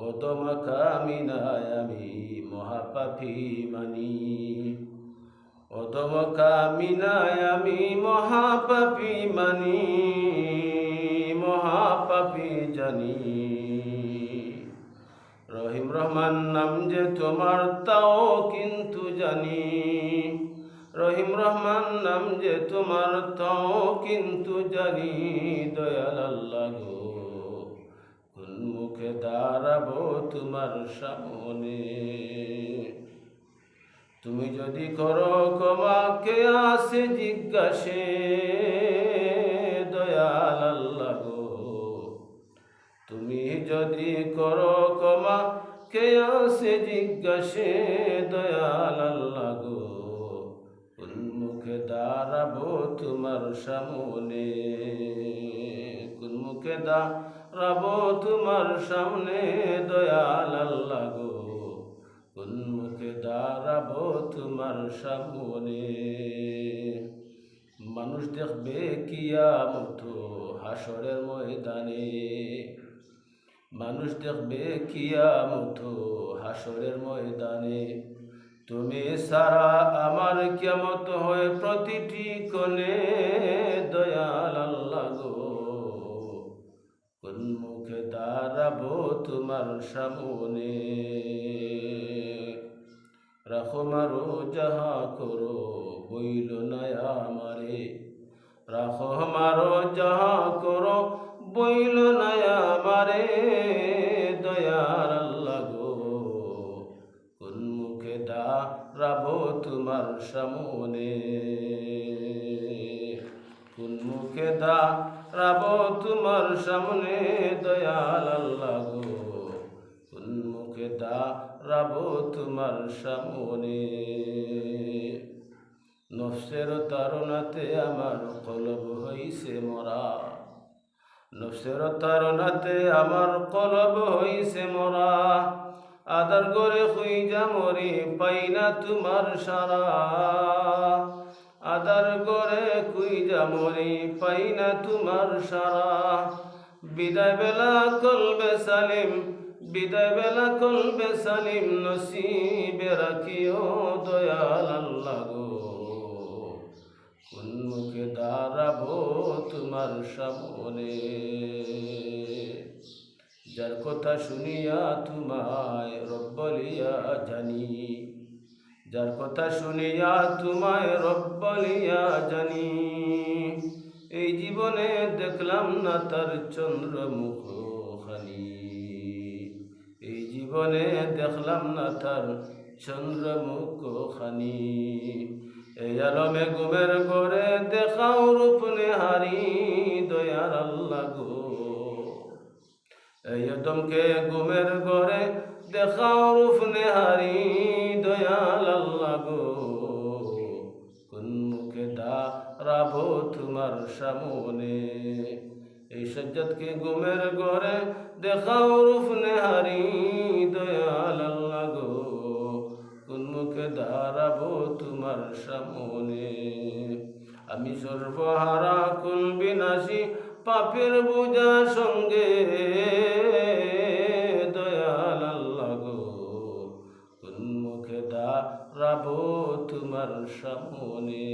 ও তোমাকামি নাই আমি মহাপাপী মানি, ও তোমাকামি নাই আমি মহাপাপী মানি, মহাপাপী জানি। রহিম রহমান নাম যে তোমার তাও কিন্তু জানি, রহিম রহমান নাম যে তোমার তাও কিন্তু জানি। দয়াল আল্লাহ গো, কোন মুখে দাঁড়াবো তোমার সামনে? তুমি যদি করো ক্ষমা কে আসে জিজ্ঞাসে? দয়াল আল্লাহ গো, তুমি যদি করো ক্ষমা কে আসে জিজ্ঞাসে? দয়াল আল্লাহ গো, কোন মুখে দাঁড়াবো তোমার সামনে? কোন মুখে দাঁড়াবো তোমার সামনে? দয়াল আল্লাহ গো, কোন মুখে দাঁড়াবো তোমার সামনে? মানুষ দেখবে কিয়ামত হাসরের ময়দানে, মানুষ দেখবে কিয়ামত হাসরের ময়দানে। তুমি সারা আমার কিয়ামত হয় প্রতিটি কোণে। দয়াল আল্লাহ গো, কোন মুখে দাঁড়াবো তোমার সামনে? রাখো মারো যাহা করো বইল না আমারে, রাখো মারো যাহা করো বইল না আমারে। দয়াল আল্লাহ গো, কোন মুখে দাঁড়াবো তোমার সামনে? কোন মুখে দাঁড়াবো তোমার সামনে? দয়াল আল্লাহ গো, কোন মুখে দাঁড়াবো তোমার সামনে? নফসের তাড়নাতে আমার কলব হইছে মরা, নফসের তাড়নাতে আমার কলব হইছে মরা। আদার করে খুঁজা মরি পাই না তোমার সারা, আদার করে খুঁজা মরি পাই না তোমার সারা। বিদায় বেলা কলবে সালিম, বিদায় বেলা কলবে সালিম নসিবে রাখিও। দয়াল আল্লাহ গো, কোন মুখে দাঁড়াবো তোমার সামনে? যার কথা শুনিয়া তোমায় রব বলিয়া জানি, যার কথা শুনিয়া তোমায় রব বলিয়া জানি। এই জীবনে দেখলাম না তার চন্দ্রমুখ খানি, এই জীবনে দেখলাম না তার চন্দ্রমুখ খানি। এই আলমে গুমের করে দেখাও রূপ নেহারি। দয়াল আল্লাহ গো, এই দমকে গুমের ঘরে দেখাও রূপ নেহারি। দয়াল আল্লাহ গো, কোন মুখে দাঁড়াবো তোমার সামনে? এই সজ্জাদকে গুমের ঘরে দেখাও রূপ নেহারি। দয়াল আল্লাহ গো, কোন মুখে দাঁড়াবো তোমার সামনে? আমি সর্বহারা কুল বিনাশী পাপের বোঝা সঙ্গে। দয়াল আল্লাহ গো, কোন মুখে দাঁড়াবো তোমার সামনে?